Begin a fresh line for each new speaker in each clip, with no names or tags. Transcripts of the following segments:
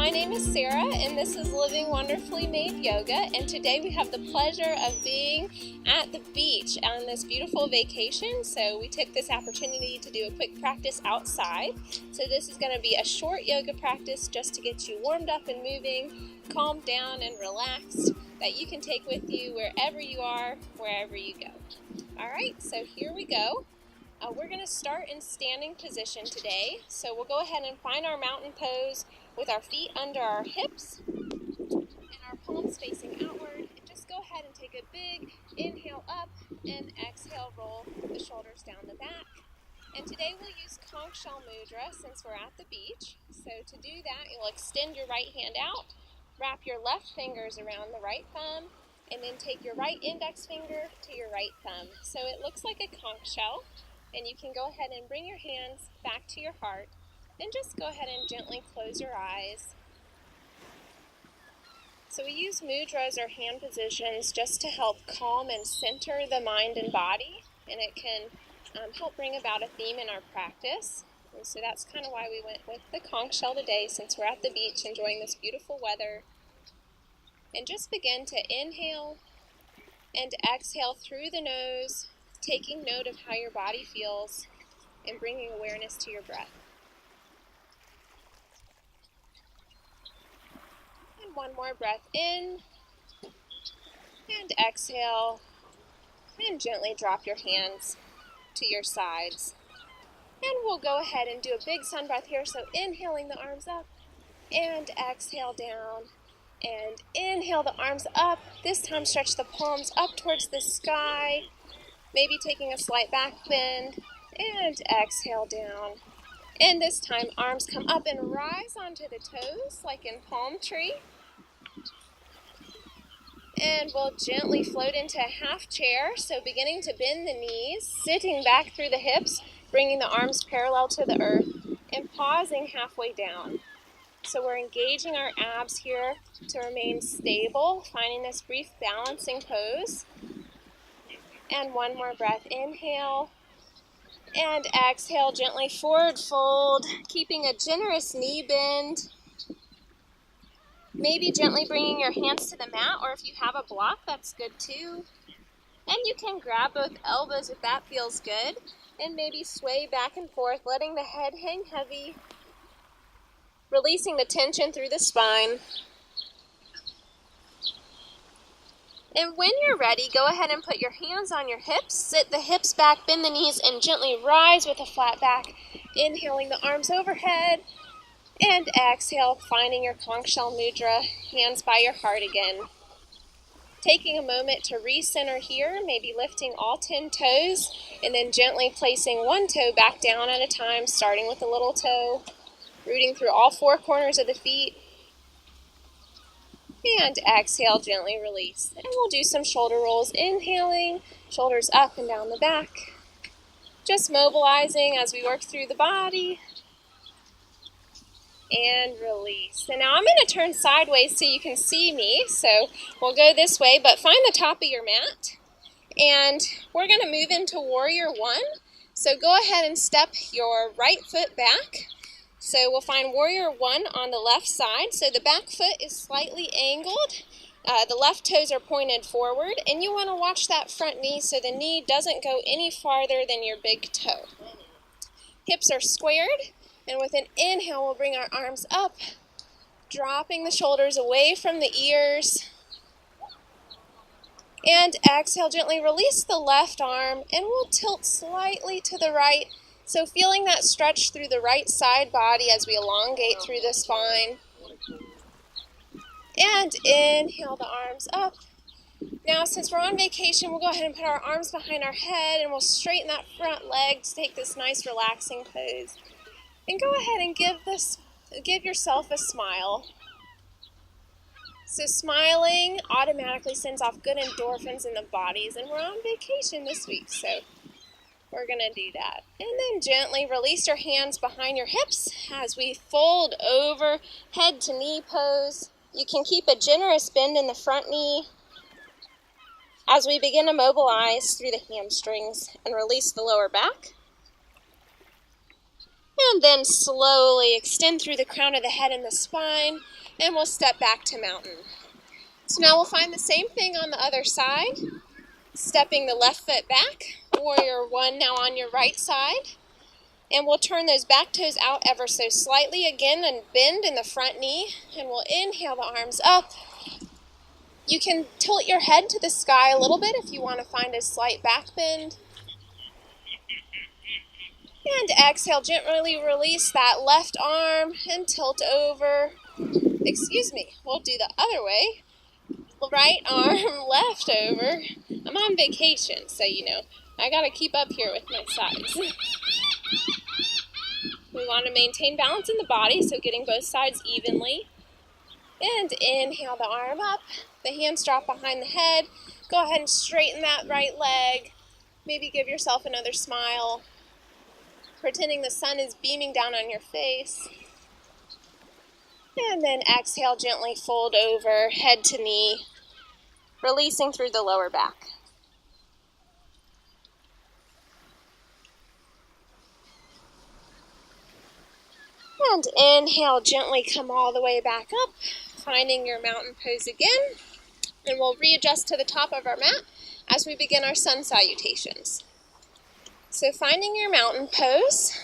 my name is Sarah, and this is Living Wonderfully Made Yoga, and today we have the pleasure of being at the beach on this beautiful vacation. So we took this opportunity to do a quick practice outside. So this is going to be a short yoga practice just to get you warmed up and moving, calmed down and relaxed, that you can take with you wherever you are, wherever you go. Alright, so here we go. We're going to start in standing position today. So we'll go ahead and find our mountain pose with our feet under our hips and our palms facing outward. And just go ahead and take a big inhale up and exhale, roll the shoulders down the back. And today we'll use conch shell mudra since we're at the beach. So to do that, you'll extend your right hand out, wrap your left fingers around the right thumb, and then take your right index finger to your right thumb. So it looks like a conch shell. And you can go ahead and bring your hands back to your heart and just go ahead and gently close your eyes. So we use mudras or hand positions just to help calm and center the mind and body, and it can help bring about a theme in our practice. And so that's kind of why we went with the conch shell today, since we're at the beach enjoying this beautiful weather. And just begin to inhale and exhale through the nose, taking note of how your body feels and bringing awareness to your breath. And one more breath in and exhale, and gently drop your hands to your sides. And we'll go ahead and do a big sun breath here. So inhaling the arms up and exhale down. And inhale the arms up. This time stretch the palms up towards the sky. Maybe taking a slight back bend, and exhale down. And this time, arms come up and rise onto the toes, like in palm tree. And we'll gently float into a half chair, so beginning to bend the knees, sitting back through the hips, bringing the arms parallel to the earth, and pausing halfway down. So we're engaging our abs here to remain stable, finding this brief balancing pose. And one more breath, inhale, and exhale, gently forward fold, keeping a generous knee bend. Maybe gently bringing your hands to the mat, or if you have a block, that's good too. And you can grab both elbows if that feels good, and maybe sway back and forth, letting the head hang heavy, releasing the tension through the spine. And when you're ready, go ahead and put your hands on your hips, sit the hips back, bend the knees, and gently rise with a flat back. Inhaling the arms overhead, and exhale, finding your conch shell mudra, hands by your heart again. Taking a moment to recenter here, maybe lifting all 10 toes, and then gently placing one toe back down at a time, starting with the little toe, rooting through all four corners of the feet. And exhale, gently release. And we'll do some shoulder rolls. Inhaling, shoulders up and down the back. Just mobilizing as we work through the body. And release. And now I'm going to turn sideways so you can see me. So we'll go this way, but find the top of your mat. And we're going to move into Warrior One. So go ahead and step your right foot back. So we'll find Warrior One on the left side. So the back foot is slightly angled. The left toes are pointed forward. And you want to watch that front knee so the knee doesn't go any farther than your big toe. Hips are squared. And with an inhale, we'll bring our arms up, dropping the shoulders away from the ears. And exhale, gently release the left arm. And we'll tilt slightly to the right. So feeling that stretch through the right side body as we elongate through the spine. And inhale the arms up. Now, since we're on vacation, we'll go ahead and put our arms behind our head and we'll straighten that front leg to take this nice relaxing pose. And go ahead and give yourself a smile. So smiling automatically sends off good endorphins in the bodies, and we're on vacation this week, so we're going to do that. And then gently release your hands behind your hips as we fold over, head to knee pose. You can keep a generous bend in the front knee as we begin to mobilize through the hamstrings and release the lower back. And then slowly extend through the crown of the head and the spine, and we'll step back to mountain. So now we'll find the same thing on the other side, stepping the left foot back, warrior one now on your right side. And we'll turn those back toes out ever so slightly again and bend in the front knee. And we'll inhale the arms up. You can tilt your head to the sky a little bit if you want to find a slight back bend. And exhale, gently release that left arm and tilt over. Excuse me, we'll do the other way. Right arm, left over. I'm on vacation, so I gotta keep up here with my sides. We want to maintain balance in the body, so getting both sides evenly. And inhale the arm up, the hands drop behind the head. Go ahead and straighten that right leg. Maybe give yourself another smile, pretending the sun is beaming down on your face. And then exhale, gently fold over, head to knee, releasing through the lower back. And inhale, gently come all the way back up, finding your mountain pose again. And we'll readjust to the top of our mat as we begin our sun salutations. So finding your mountain pose,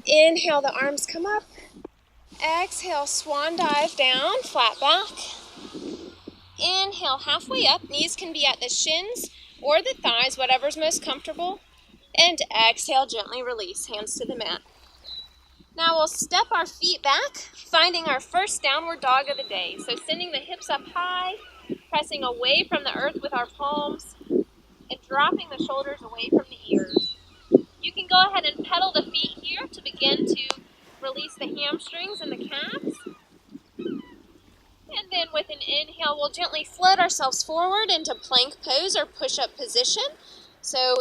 inhale, the arms come up. Exhale, swan dive down, flat back. Inhale, halfway up. Knees can be at the shins or the thighs, whatever's most comfortable. And exhale, gently release, hands to the mat. Now we'll step our feet back, finding our first downward dog of the day. So sending the hips up high, pressing away from the earth with our palms, and dropping the shoulders away from the ears. You can go ahead and pedal the feet here to begin to release the hamstrings and the calves. And then with an inhale, we'll gently float ourselves forward into plank pose or push-up position. So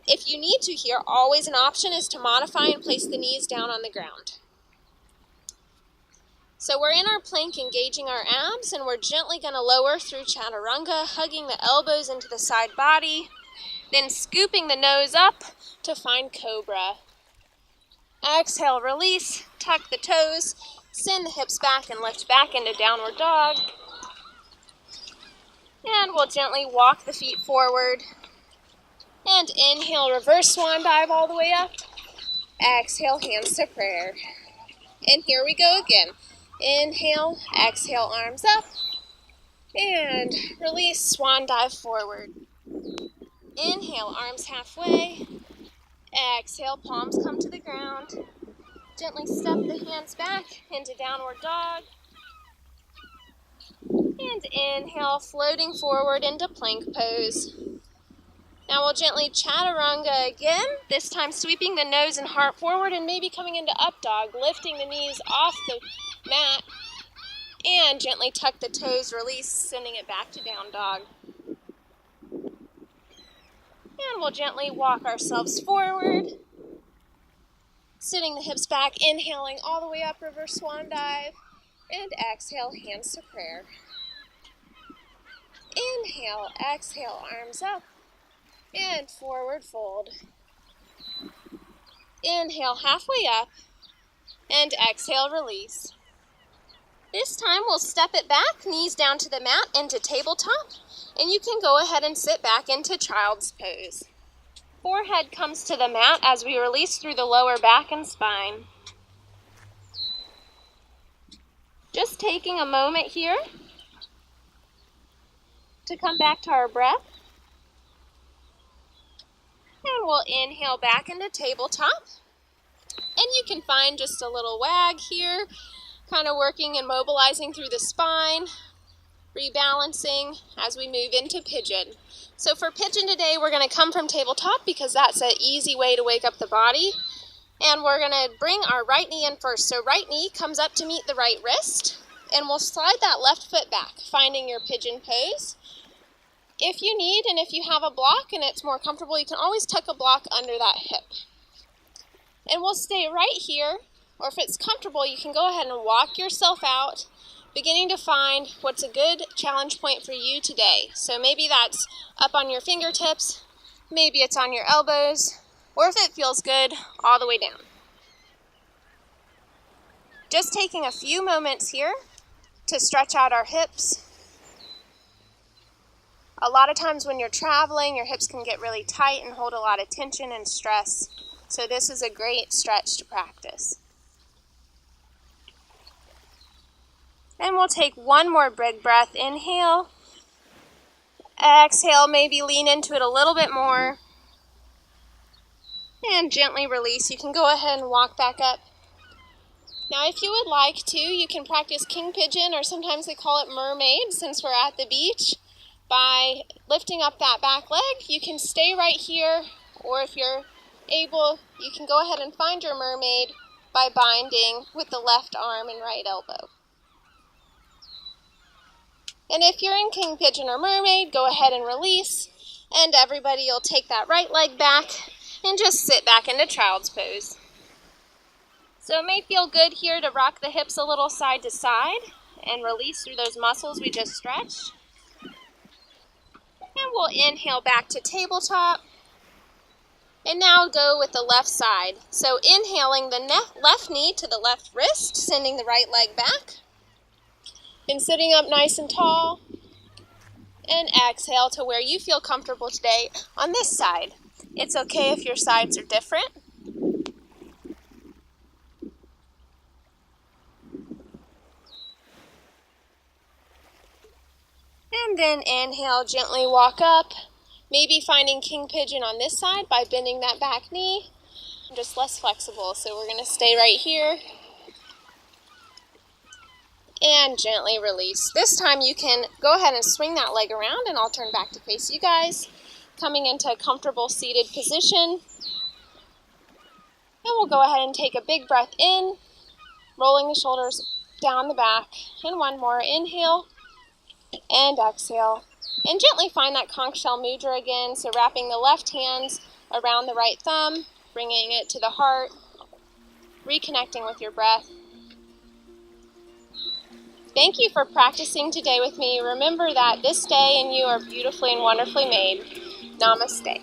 if you need to here, always an option is to modify and place the knees down on the ground. So we're in our plank, engaging our abs, and we're gently going to lower through chaturanga, hugging the elbows into the side body, then scooping the nose up to find cobra. Exhale, release, tuck the toes, send the hips back and lift back into downward dog. And we'll gently walk the feet forward. And inhale, reverse swan dive all the way up. Exhale, hands to prayer. And here we go again. Inhale, exhale, arms up. And release, swan dive forward. Inhale, arms halfway. Exhale, palms come to the ground. Gently step the hands back into downward dog. And inhale, floating forward into plank pose. Now we'll gently chaturanga again, this time sweeping the nose and heart forward and maybe coming into up dog, lifting the knees off the mat, and gently tuck the toes, release, sending it back to down dog. And we'll gently walk ourselves forward, sitting the hips back, inhaling all the way up, reverse swan dive, and exhale, hands to prayer. Inhale, exhale, arms up, and forward fold. Inhale, halfway up, and exhale, release. This time we'll step it back, knees down to the mat into tabletop, and you can go ahead and sit back into child's pose. Forehead comes to the mat as we release through the lower back and spine. Just taking a moment here to come back to our breath. And we'll inhale back into tabletop. And you can find just a little wag here, kind of working and mobilizing through the spine, rebalancing as we move into pigeon. So for pigeon today, we're going to come from tabletop because that's an easy way to wake up the body. And we're going to bring our right knee in first. So right knee comes up to meet the right wrist, and we'll slide that left foot back, finding your pigeon pose. If you need, and if you have a block and it's more comfortable, you can always tuck a block under that hip. And we'll stay right here, or if it's comfortable, you can go ahead and walk yourself out, beginning to find what's a good challenge point for you today. So maybe that's up on your fingertips, maybe it's on your elbows, or if it feels good, all the way down. Just taking a few moments here to stretch out our hips. A lot of times when you're traveling, your hips can get really tight and hold a lot of tension and stress. So this is a great stretch to practice. And we'll take one more big breath. Inhale. Exhale, maybe lean into it a little bit more. And gently release. You can go ahead and walk back up. Now if you would like to, you can practice king pigeon, or sometimes they call it mermaid since we're at the beach. By lifting up that back leg, you can stay right here, or if you're able, you can go ahead and find your mermaid by binding with the left arm and right elbow. And if you're in king pigeon or mermaid, go ahead and release, and everybody will take that right leg back and just sit back into child's pose. So it may feel good here to rock the hips a little side to side and release through those muscles we just stretched. And we'll inhale back to tabletop. And now go with the left side. So inhaling the left knee to the left wrist, sending the right leg back. And sitting up nice and tall. And exhale to where you feel comfortable today on this side. It's okay if your sides are different. And then inhale, gently walk up. Maybe finding king pigeon on this side by bending that back knee. Just less flexible, so we're going to stay right here. And gently release. This time you can go ahead and swing that leg around, and I'll turn back to face you guys. Coming into a comfortable seated position. And we'll go ahead and take a big breath in, rolling the shoulders down the back. And one more, inhale and exhale. And gently find that conch shell mudra again, so wrapping the left hands around the right thumb, bringing it to the heart, reconnecting with your breath. Thank you for practicing today with me. Remember that this day and you are beautifully and wonderfully made. Namaste.